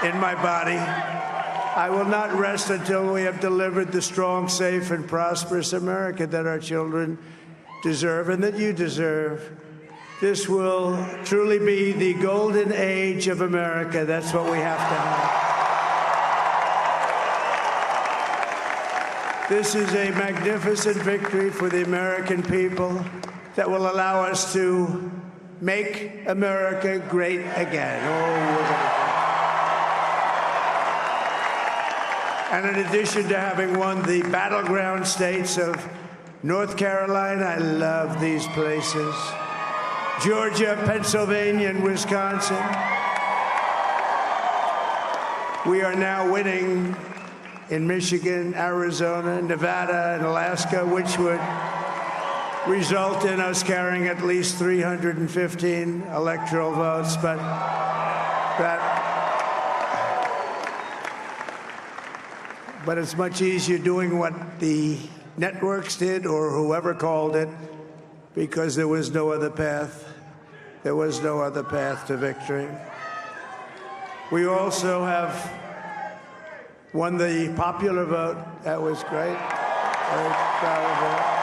in my body. I will not rest until we have delivered the strong, safe, and prosperous America that our children deserve and that you deserve. This will truly be the golden age of America. That's what we have to have. This is a magnificent victory for the American people that will allow us to make America great again. And in addition to having won the battleground states of North Carolina, I love these places, Georgia, Pennsylvania, and Wisconsin, we are now winning in Michigan, Arizona, Nevada, and Alaska, which would result in us carrying at least 315 electoral votes. But it's much easier doing what the networks did or whoever called it, because there was no other path. There was no other path to victory. We also have won the popular vote. That was great. Very proud of that.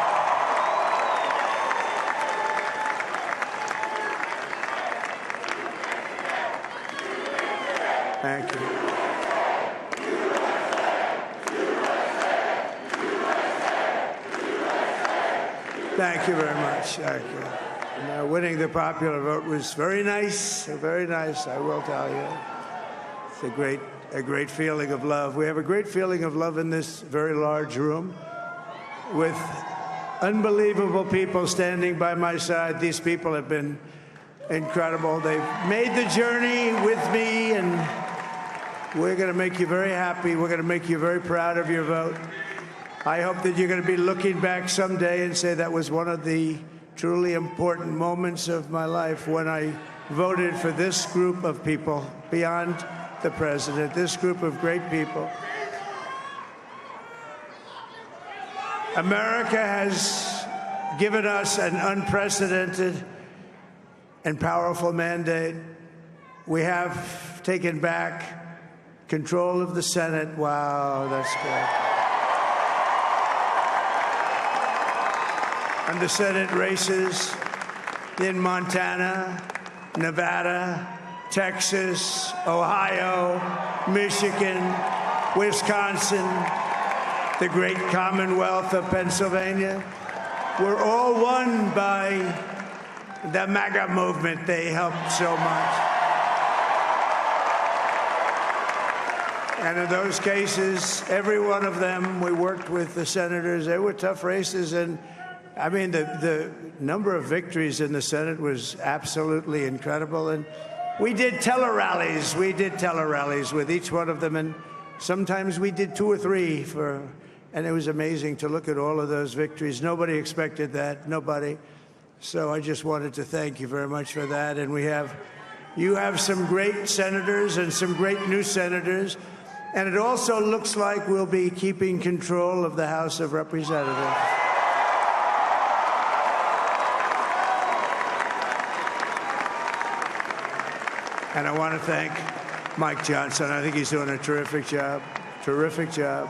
Thank you. Thank you very much. Thank you. And, winning the popular vote was very nice, I will tell you. It's a great feeling of love. We have a great feeling of love in this very large room with unbelievable people standing by my side. These people have been incredible. They've made the journey with me, and we're going to make you very happy. We're going to make you very proud of your vote. I hope that you're going to be looking back someday and say that was one of the truly important moments of my life when I voted for this group of people beyond the president, this group of great people. America has given us an unprecedented and powerful mandate. We have taken back control of the Senate. Wow, that's good. And the Senate races in Montana, Nevada, Texas, Ohio, Michigan, Wisconsin, the great Commonwealth of Pennsylvania, were all won by the MAGA movement. They helped so much. And in those cases, every one of them, we worked with the senators. They were tough races, and I mean, the number of victories in the Senate was absolutely incredible. And we did tele-rallies. We did tele-rallies with each one of them. And sometimes we did 2 or 3 and it was amazing to look at all of those victories. Nobody expected that, nobody. So I just wanted to thank you very much for that. And you have some great senators and some great new senators. And it also looks like we'll be keeping control of the House of Representatives. And I want to thank Mike Johnson. I think he's doing a terrific job. Terrific job.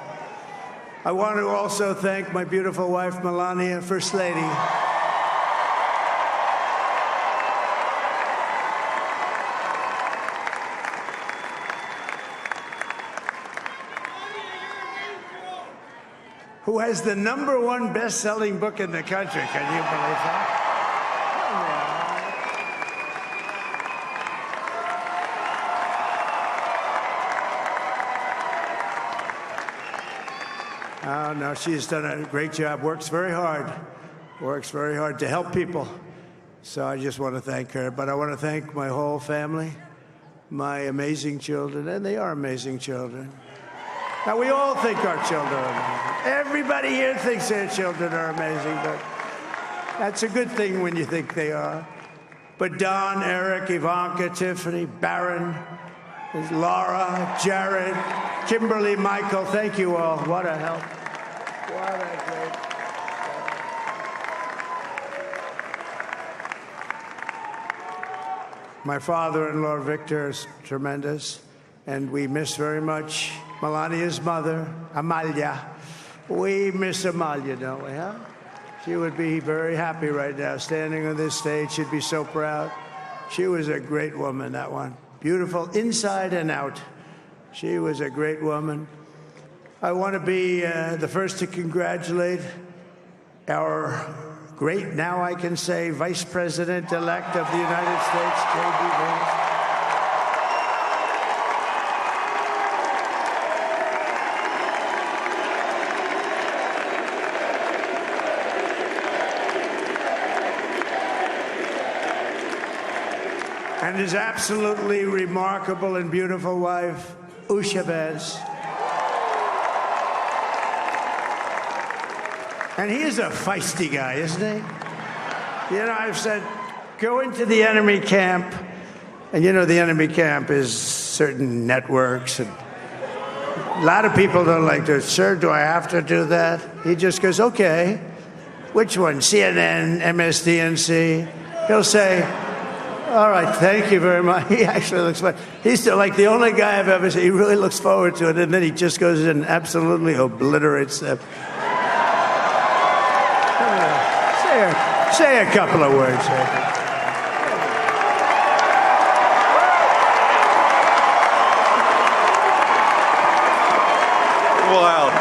I want to also thank my beautiful wife, Melania, First Lady. Who has the #1 best-selling book in the country. Can you believe that? Oh, no, she's done a great job, works very hard to help people. So I just want to thank her. But I want to thank my whole family, my amazing children, and they are amazing children. Now, we all think our children are amazing. Everybody here thinks their children are amazing, but that's a good thing when you think they are. But Don, Eric, Ivanka, Tiffany, Barron, Laura, Jared, Kimberly, Michael, thank you all. What a help. What a great. My father-in-law, Victor, is tremendous. and we miss very much Melania's mother, Amalia. We miss Amalia, don't we, huh? She would be very happy right now, standing on this stage. She'd be so proud. She was a great woman, that one. Beautiful inside and out. She was a great woman. I want to be the first to congratulate our great, now I can say, Vice President-elect of the United States, JD Vance. And his absolutely remarkable and beautiful wife, Usha Vance. And he is a feisty guy, isn't he? You know, I've said, go into the enemy camp. And you know, the enemy camp is certain networks. And a lot of people don't like to, sir, do I have to do that? He just goes, okay. Which one? CNN, MSDNC? He'll say, all right, thank you very much. He actually looks like, he's still like the only guy I've ever seen. He really looks forward to it. And then he just goes in and absolutely obliterates them. Say a couple of words. Wow.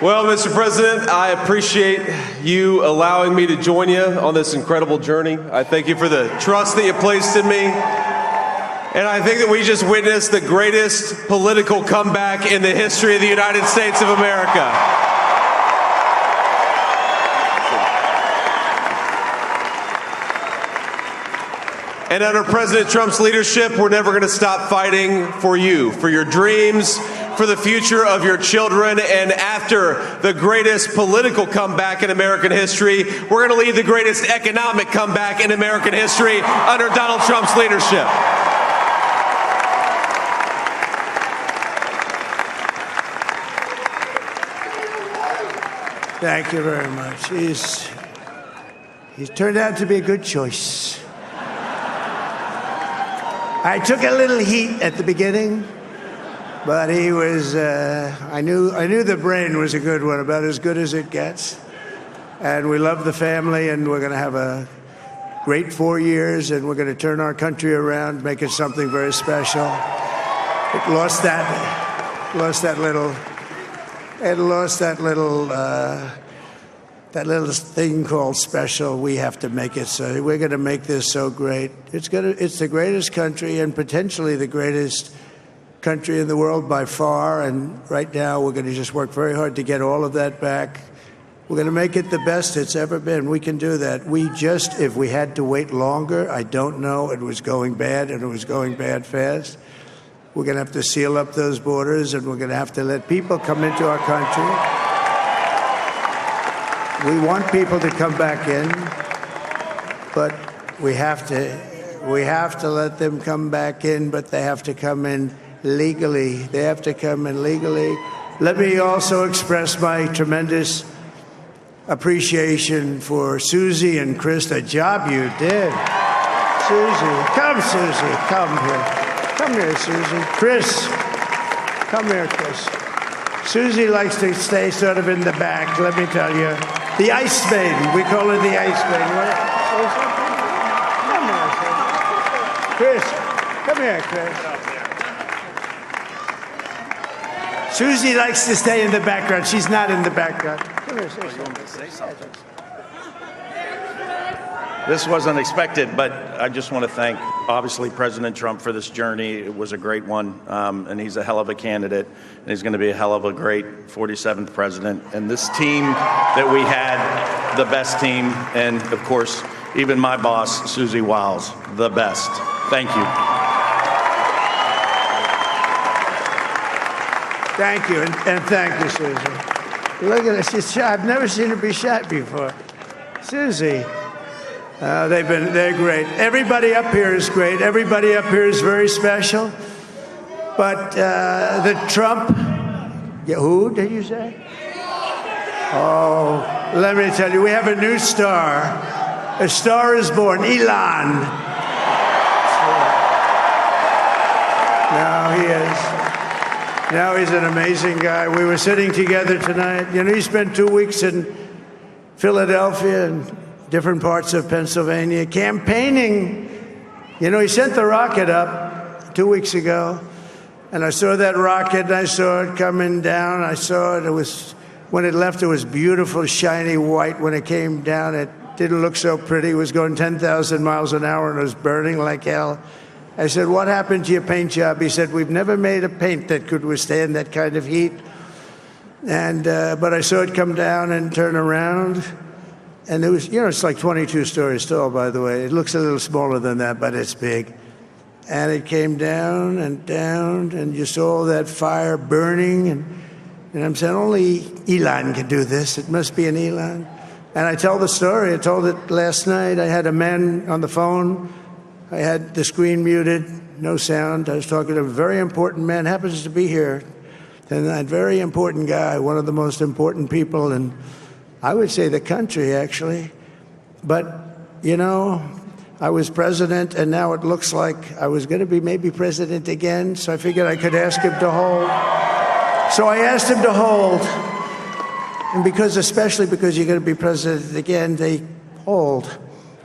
Well, Mr. President, I appreciate you allowing me to join you on this incredible journey. I thank you for the trust that you placed in me. And I think that we just witnessed the greatest political comeback in the history of the United States of America. And under President Trump's leadership, we're never going to stop fighting for you, for your dreams, for the future of your children. And after the greatest political comeback in American history, we're going to lead the greatest economic comeback in American history under Donald Trump's leadership. Thank you very much. He's turned out to be a good choice. I took a little heat at the beginning, but he was, I knew the brain was a good one, about as good as it gets. And we love the family, and we're going to have a great 4 years, and we're going to turn our country around, make it something very special. It lost that little thing called special. We have to make it so. We're going to make this so great. It's the greatest country and potentially the greatest country in the world by far. And right now, we're going to just work very hard to get all of that back. We're going to make it the best it's ever been. We can do that. If we had to wait longer, I don't know. It was going bad, and it was going bad fast. We're going to have to seal up those borders, and we're going to have to let people come into our country. We want people to come back in, but we have to let them come back in, but they have to come in legally. They have to come in legally. Let me also express my tremendous appreciation for Susie and Chris, the job you did. Susie, come here. Come here, Susie. Chris, come here, Chris. Susie likes to stay sort of in the back, let me tell you. The Ice Maiden, we call her the Ice Maiden. Come here, Chris. Susie likes to stay in the background. She's not in the background. Come here, say something. This wasn't expected, but I just want to thank, obviously, President Trump for this journey. It was a great one, and he's a hell of a candidate, and he's going to be a hell of a great 47th president. And this team that we had, the best team, and, of course, even my boss, Susie Wiles, the best. Thank you. Thank you, and thank you, Susie. Look at her. She's shy. I've never seen her be shy before. Susie. They're great. Everybody up here is great. Everybody up here is very special. But the Trump, who did you say? Oh, let me tell you, we have a new star. A star is born, Elon. Now he is. Now he's an amazing guy. We were sitting together tonight. You know, he spent 2 weeks in Philadelphia and different parts of Pennsylvania campaigning. You know, he sent the rocket up 2 weeks ago, and I saw that rocket, and I saw it coming down. I saw it. It was, when it left, it was beautiful, shiny white. When it came down, it didn't look so pretty. It was going 10,000 miles an hour, and it was burning like hell. I said, what happened to your paint job? He said, we've never made a paint that could withstand that kind of heat. And but I saw it come down and turn around. And it was, you know, it's like 22 stories tall, by the way. It looks a little smaller than that, but it's big. And it came down, and you saw that fire burning. And I'm saying, only Elon can do this. It must be an Elon. And I tell the story. I told it last night. I had a man on the phone. I had the screen muted, no sound. I was talking to a very important man, happens to be here. And that very important guy, one of the most important people in, I would say, the country, actually. But, you know, I was president, and now it looks like I was going to be maybe president again, so I figured I could ask him to hold. So I asked him to hold. And because, especially because you're going to be president again, they hold.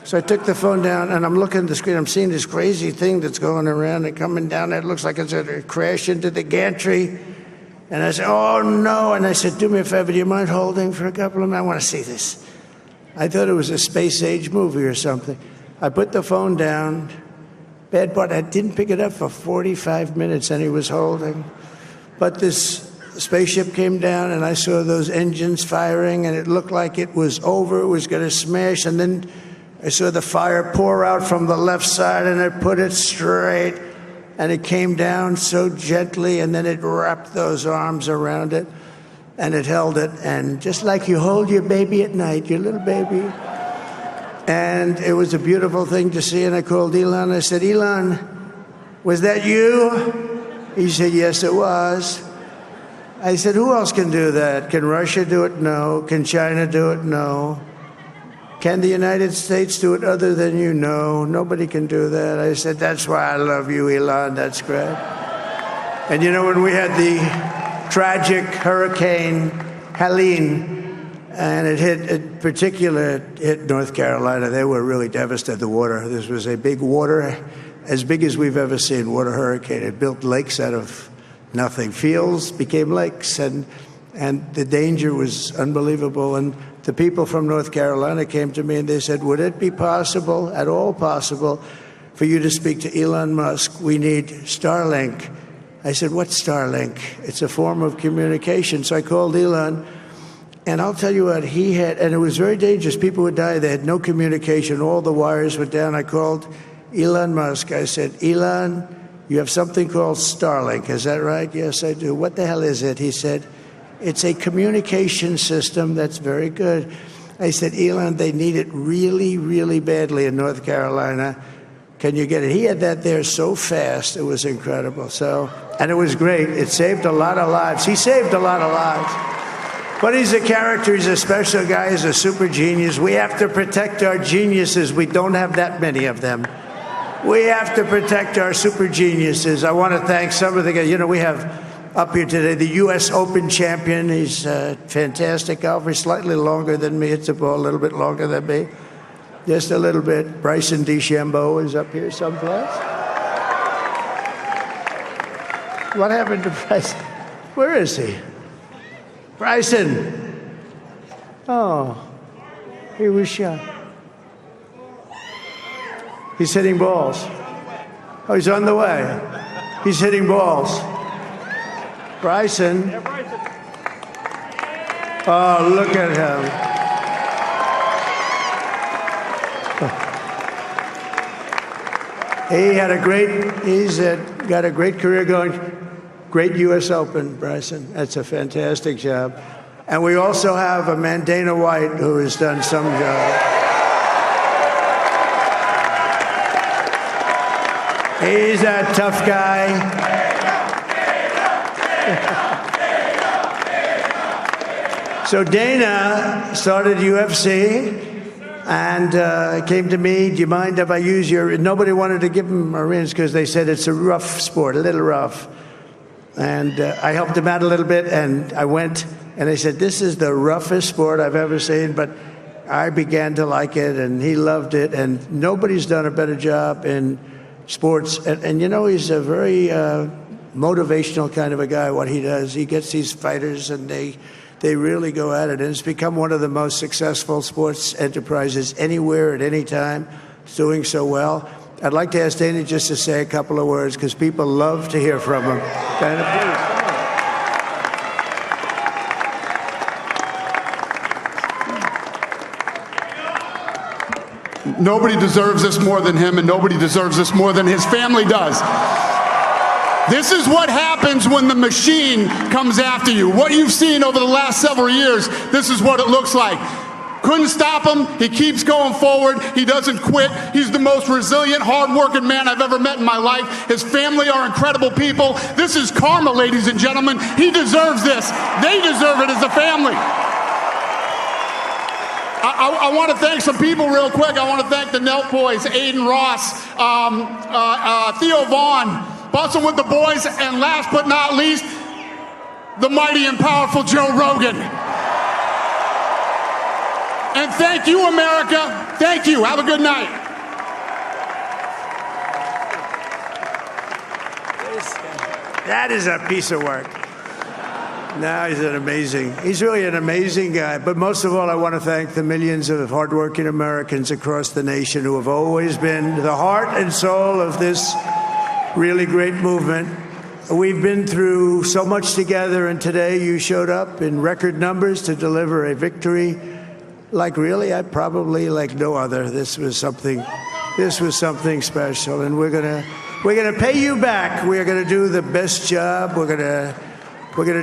So I took the phone down, and I'm looking at the screen. I'm seeing this crazy thing that's going around and coming down. It looks like it's going to crash into the gantry. And I said, oh, no. And I said, do me a favor, do you mind holding for a couple of minutes? I want to see this. I thought it was a space-age movie or something. I put the phone down. Bad part, I didn't pick it up for 45 minutes, and he was holding. But this spaceship came down, and I saw those engines firing, and it looked like it was over. It was going to smash, and then I saw the fire pour out from the left side, and it put it straight, and it came down so gently, and then it wrapped those arms around it, and it held it, and just like you hold your baby at night, your little baby. And it was a beautiful thing to see, and I called Elon. I said, Elon, was that you? He said, yes, it was. I said, who else can do that? Can Russia do it? No. Can China do it? No. Can the United States do it other than you? No, nobody can do that. I said, that's why I love you, Elon. That's great. And you know, when we had the tragic Hurricane Helene, and it hit North Carolina, they were really devastated, the water. This was a big water, as big as we've ever seen, water hurricane. It built lakes out of nothing. Fields became lakes, and the danger was unbelievable. And the people from North Carolina came to me and they said, would it be possible, at all possible, for you to speak to Elon Musk? We need Starlink. I said, what's Starlink? It's a form of communication. So I called Elon, and I'll tell you what, he had, and it was very dangerous. People would die. They had no communication. All the wires were down. I called Elon Musk. I said, Elon, you have something called Starlink. Is that right? Yes, I do. What the hell is it? He said, it's a communication system that's very good. I said, Elon, they need it really, really badly in North Carolina. Can you get it? He had that there so fast. It was incredible. So, and it was great. It saved a lot of lives. He saved a lot of lives. But he's a character. He's a special guy. He's a super genius. We have to protect our geniuses. We don't have that many of them. We have to protect our super geniuses. I want to thank some of the guys. You know, we have up here today the U.S. Open champion. He's fantastic golfer. He's slightly longer than me. Hits the ball a little bit longer than me. Just a little bit. Bryson DeChambeau is up here someplace. What happened to Bryson? Where is he? Bryson. Oh, he was shot. He's hitting balls. Oh, he's on the way. He's hitting balls. Bryson. Oh, look at him. He's got a great career going. Great U.S. Open, Bryson. That's a fantastic job. And we also have a man, Dana White, who has done some job. He's a tough guy. So Dana started UFC and came to me, do you mind if I use your, nobody wanted to give him Marines because they said it's a rough sport, a little rough. And I helped him out a little bit, and I went, and they said, this is the roughest sport I've ever seen, but I began to like it, and he loved it, and nobody's done a better job in sports. And you know, he's a very motivational kind of a guy, what he does. He gets these fighters, and they really go at it, and it's become one of the most successful sports enterprises anywhere at any time. It's doing so well. I'd like to ask Dana just to say a couple of words, because people love to hear from him. Dana, please. Nobody deserves this more than him, and nobody deserves this more than his family does. This is what happens when the machine comes after you. What you've seen over the last several years, this is what it looks like. Couldn't stop him. He keeps going forward. He doesn't quit. He's the most resilient, hard-working man I've ever met in my life. His family are incredible people. This is karma, ladies and gentlemen. He deserves this. They deserve it as a family. I want to thank some people real quick. I want to thank the Nelk boys, Aiden Ross, Theo Vaughn, Bustin' with the boys, and last but not least, the mighty and powerful Joe Rogan. And thank you, America. Thank you. Have a good night. That is a piece of work. No, he's really an amazing guy. But most of all, I want to thank the millions of hardworking Americans across the nation who have always been the heart and soul of this really great movement. We've been through so much together, and today you showed up in record numbers to deliver a victory like like no other. This was something special, and we're gonna pay you back. We're gonna do the best job. We're gonna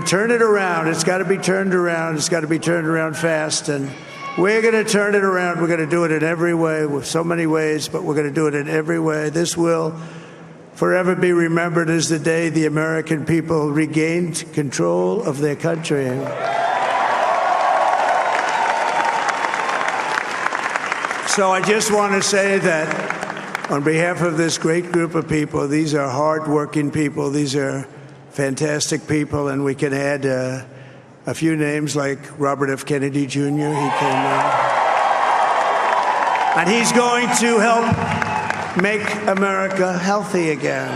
turn it around. It's got to be turned around. It's got to be turned around fast, and we're gonna turn it around. We're gonna do it in every way, with so many ways, but we're gonna do it in every way. This will forever be remembered as the day the American people regained control of their country. So I just want to say that on behalf of this great group of people, these are hardworking people, these are fantastic people, and we can add a few names like Robert F. Kennedy Jr. He came in. And he's going to help make America healthy again.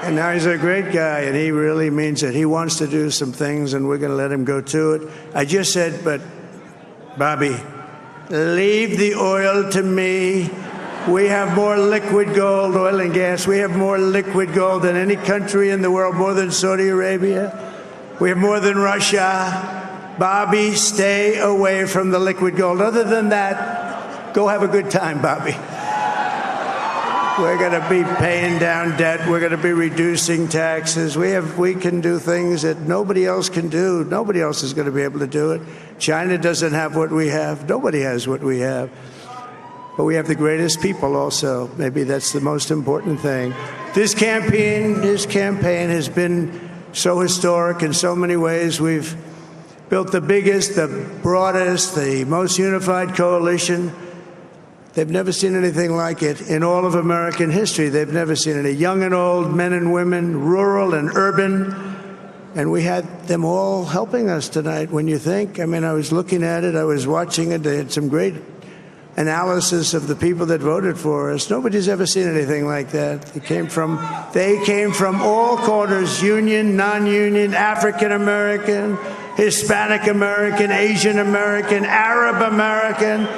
And now he's a great guy, and he really means it. He wants to do some things, and we're going to let him go to it. I just said, but, Bobby, leave the oil to me. We have more liquid gold, oil and gas. We have more liquid gold than any country in the world, more than Saudi Arabia. We have more than Russia. Bobby, stay away from the liquid gold. Other than that, go have a good time, Bobby. We're going to be paying down debt. We're going to be reducing taxes. We can do things that nobody else can do. Nobody else is going to be able to do it. China doesn't have what we have. Nobody has what we have. But we have the greatest people also. Maybe that's the most important thing. This campaign has been so historic in so many ways. We've built the biggest, the broadest, the most unified coalition. They've never seen anything like it in all of American history. They've never seen it. Young and old, men and women, rural and urban. And we had them all helping us tonight. When you think, I mean, I was looking at it, I was watching it. They had some great analysis of the people that voted for us. Nobody's ever seen anything like that. They came from all corners, union, non-union, African American, Hispanic American, Asian American, Arab American,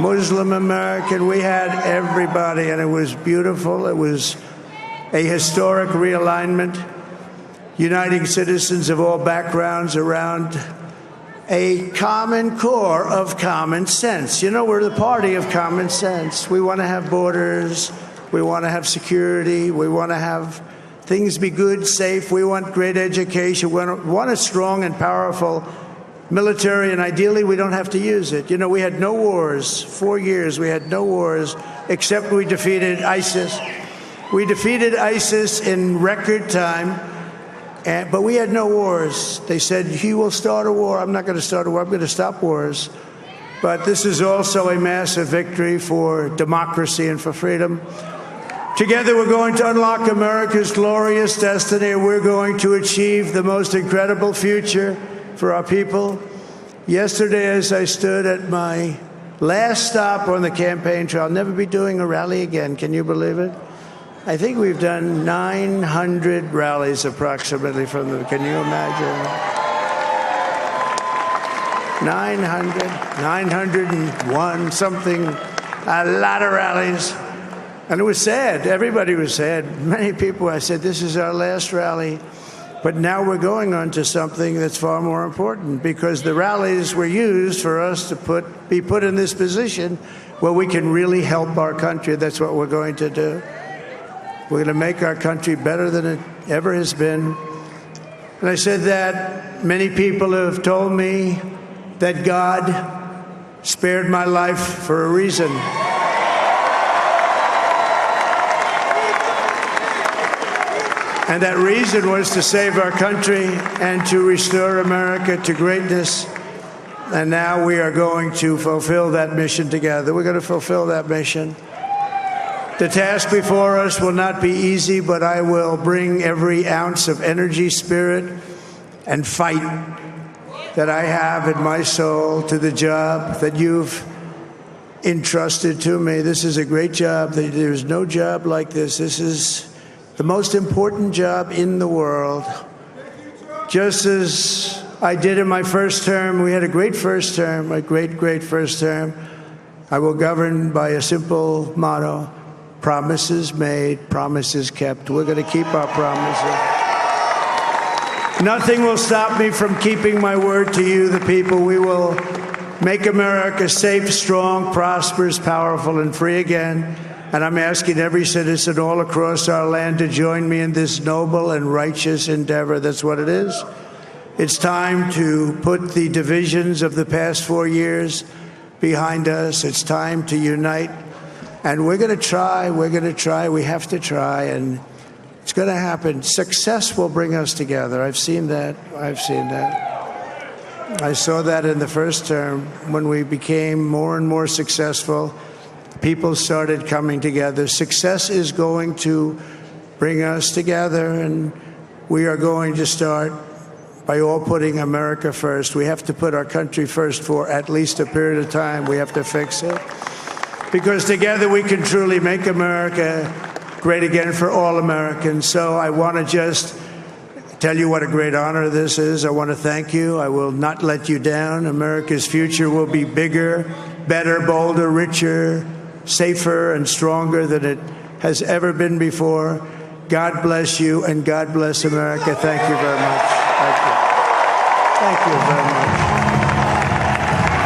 Muslim American. We had everybody, and it was beautiful. It was a historic realignment, uniting citizens of all backgrounds around a common core of common sense. You know, we're the party of common sense. We want to have borders. We want to have security. We want to have things be good, safe. We want great education. We want a strong and powerful military, and ideally we don't have to use it. You know, we had no wars, 4 years, we had no wars, except we defeated ISIS. We defeated ISIS in record time, but we had no wars. They said, he will start a war. I'm not going to start a war. I'm going to stop wars. But this is also a massive victory for democracy and for freedom. Together, we're going to unlock America's glorious destiny, and we're going to achieve the most incredible future for our people. Yesterday, as I stood at my last stop on the campaign trail, I'll never be doing a rally again. Can you believe it? I think we've done 900 rallies approximately from them. Can you imagine? 901 something, a lot of rallies. And it was sad. Everybody was sad. Many people, I said, this is our last rally. But now we're going on to something that's far more important, because the rallies were used for us to be put in this position where we can really help our country. That's what we're going to do. We're going to make our country better than it ever has been. And I said that many people have told me that God spared my life for a reason. And that reason was to save our country and to restore America to greatness. And now we are going to fulfill that mission together. We're going to fulfill that mission. The task before us will not be easy, but I will bring every ounce of energy, spirit, and fight that I have in my soul to the job that you've entrusted to me. This is a great job. There's no job like this. This is the most important job in the world. Just as I did in my first term, we had a great first term, a great first term. I will govern by a simple motto: promises made, promises kept. We're going to keep our promises. Nothing will stop me from keeping my word to you, the people. We will make America safe, strong, prosperous, powerful, and free again. And I'm asking every citizen all across our land to join me in this noble and righteous endeavor. That's what it is. It's time to put the divisions of the past 4 years behind us. It's time to unite. And we're going to try. We have to try. And it's going to happen. Success will bring us together. I've seen that. I saw that in the first term when we became more and more successful. People started coming together. Success is going to bring us together, and we are going to start by all putting America first. We have to put our country first for at least a period of time. We have to fix it, because together we can truly make America great again for all Americans. So I want to just tell you what a great honor this is. I want to thank you. I will not let you down. America's future will be bigger, better, bolder, richer, safer, and stronger than it has ever been before. God bless you, and God bless America. Thank you very much. Thank you very much.